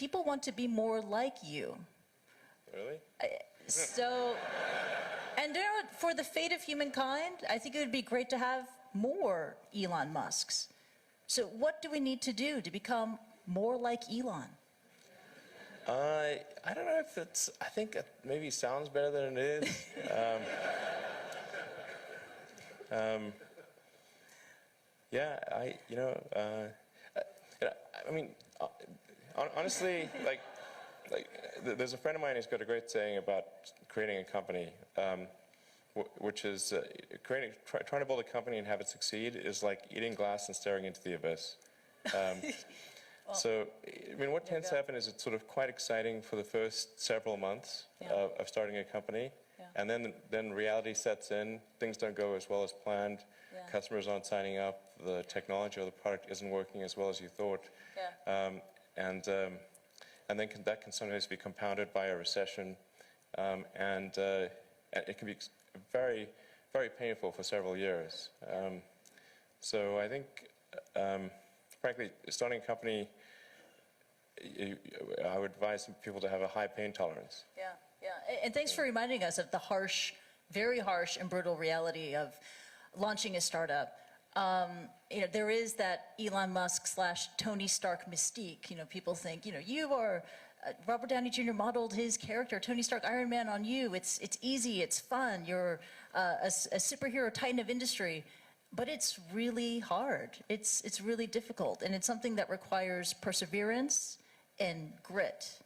people want to be more like you. Really? So, and you know what, for the fate of humankind, I think it would be great to have more Elon Musks. So what do we need to do to become more like Elon? I don't know if it's, I think it maybe sounds better than it is. Yeah, I mean, honestly, there's a friend of mine who's got a great saying about creating a company, which is trying to build a company and have it succeed is like eating glass and staring into the abyss. Well, so, I mean, what tends to happen is it's sort of quite exciting for the first several months of starting a company, and then reality sets in. Things don't go as well as planned. Customers aren't signing up. The technology or the product isn't working as well as you thought. And then that can sometimes be compounded by a recession, and it can be very, very painful for several years. So I think, frankly, starting a company, I would advise people to have a high pain tolerance. Yeah. And thanks for reminding us of the harsh, very harsh and brutal reality of launching a startup. There is that Elon Musk / Tony Stark mystique. People think, you are, Robert Downey Jr. modeled his character, Tony Stark, Iron Man, on you. It's easy, it's fun. You're a superhero titan of industry. But it's really hard. It's really difficult. And it's something that requires perseverance and grit.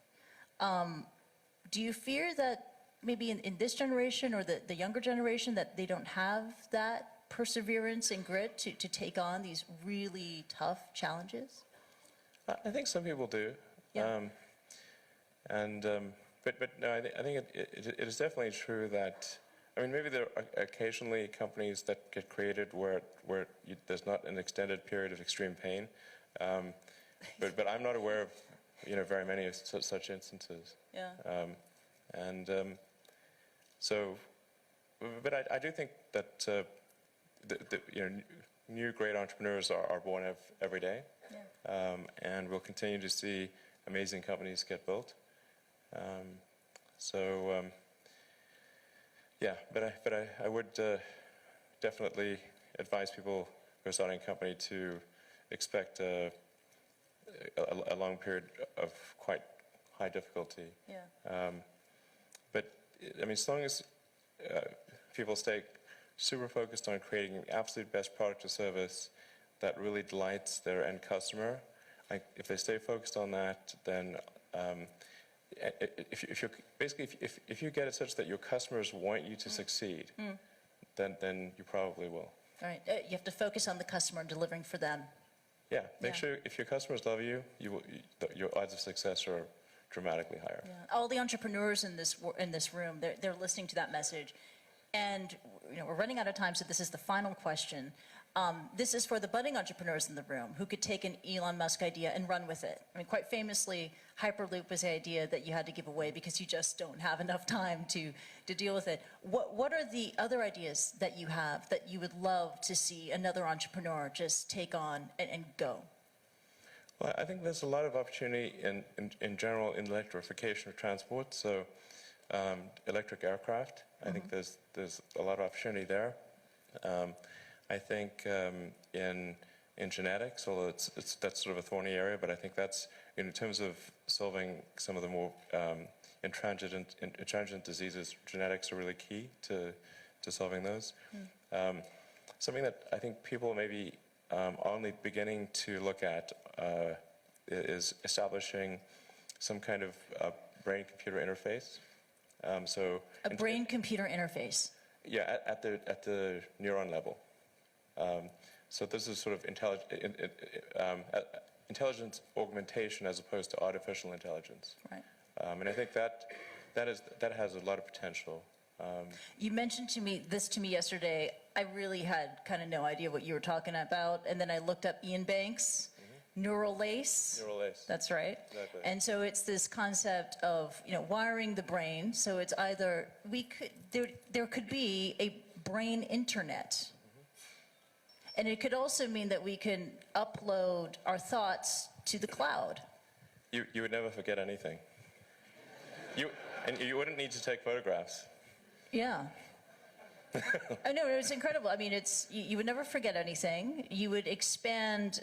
Do you fear that maybe in this generation or the younger generation that they don't have that perseverance and grit to take on these really tough challenges? I think some people do. Yeah. But no, I think it is definitely true that, I mean, maybe there are occasionally companies that get created where there's not an extended period of extreme pain, but I'm not aware of very many of such instances. Yeah. But I do think that new great entrepreneurs are born every day, and we'll continue to see amazing companies get built. Yeah, but I would definitely advise people who are starting a company to expect a long period of quite high difficulty. Yeah. But I mean, as long as people stay super focused on creating the absolute best product or service that really delights their end customer, if they stay focused on that, then if you get it such that your customers want you to succeed, then you probably will. All right. You have to focus on the customer and delivering for them. Yeah. Make sure if your customers love you, your odds of success are dramatically higher. Yeah. All the entrepreneurs in this room, they're listening to that message. And we're running out of time, so this is the final question. This is for the budding entrepreneurs in the room who could take an Elon Musk idea and run with it. I mean, quite famously, Hyperloop was the idea that you had to give away because you just don't have enough time to deal with it. What are the other ideas that you have that you would love to see another entrepreneur just take on and go? Well, I think there's a lot of opportunity in general in electrification of transport. So electric aircraft, I think there's a lot of opportunity there. I think in genetics, although that's sort of a thorny area, but I think that's in terms of solving some of the more intransigent diseases. Genetics are really key to solving those. Something that I think people maybe are only beginning to look at is establishing some kind of brain-computer interface. A brain-computer interface. Yeah, at the neuron level. So this is sort of intelligence augmentation as opposed to artificial intelligence. Right. And I think that has a lot of potential. You mentioned to me yesterday. I really had kind of no idea what you were talking about, and then I looked up Ian Banks. Neural lace. Neural lace. That's right. Exactly. And so it's this concept of wiring the brain. So it's either there could be a brain internet, and it could also mean that we can upload our thoughts to the cloud. you would never forget anything. And you wouldn't need to take photographs. Yeah. I know, it's incredible. I mean, you would never forget anything. You would expand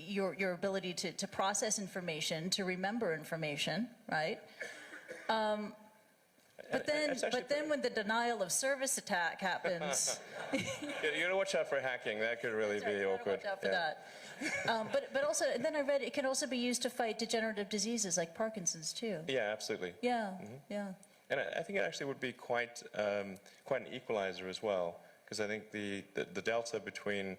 your ability to process information, to remember information, right? But then when the denial of service attack happens, you got to watch out for hacking. That could really be awkward. watch out for that. But also, then I read it can also be used to fight degenerative diseases like Parkinson's too. Yeah, absolutely. Yeah, yeah. And I think it actually would be quite an equalizer as well, because I think the delta between,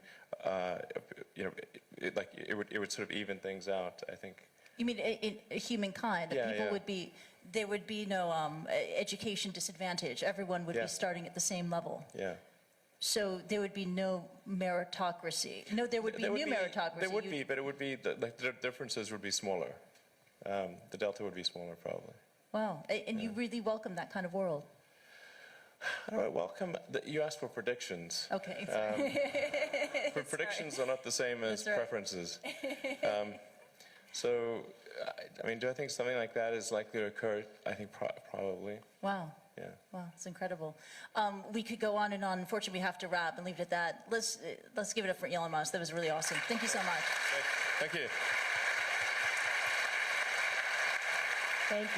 it would sort of even things out, I think. You mean in humankind, that Yeah, people yeah. would be, there would be no education disadvantage. Everyone would Yeah. be starting at the same level. Yeah. So there would be no meritocracy. No, there would be new meritocracy. There would be, but it would be, the differences would be smaller. The delta would be smaller, probably. Wow, and you really welcome that kind of world. All right, welcome. You asked for predictions. Okay. Predictions are not the same as That's right. preferences. So, I mean, do I think something like that is likely to occur? I think probably. Wow. Yeah. Wow, it's incredible. We could go on and on. Unfortunately, we have to wrap and leave it at that. Let's give it up for Elon Musk. That was really awesome. Thank you so much. Thank you. Thank you.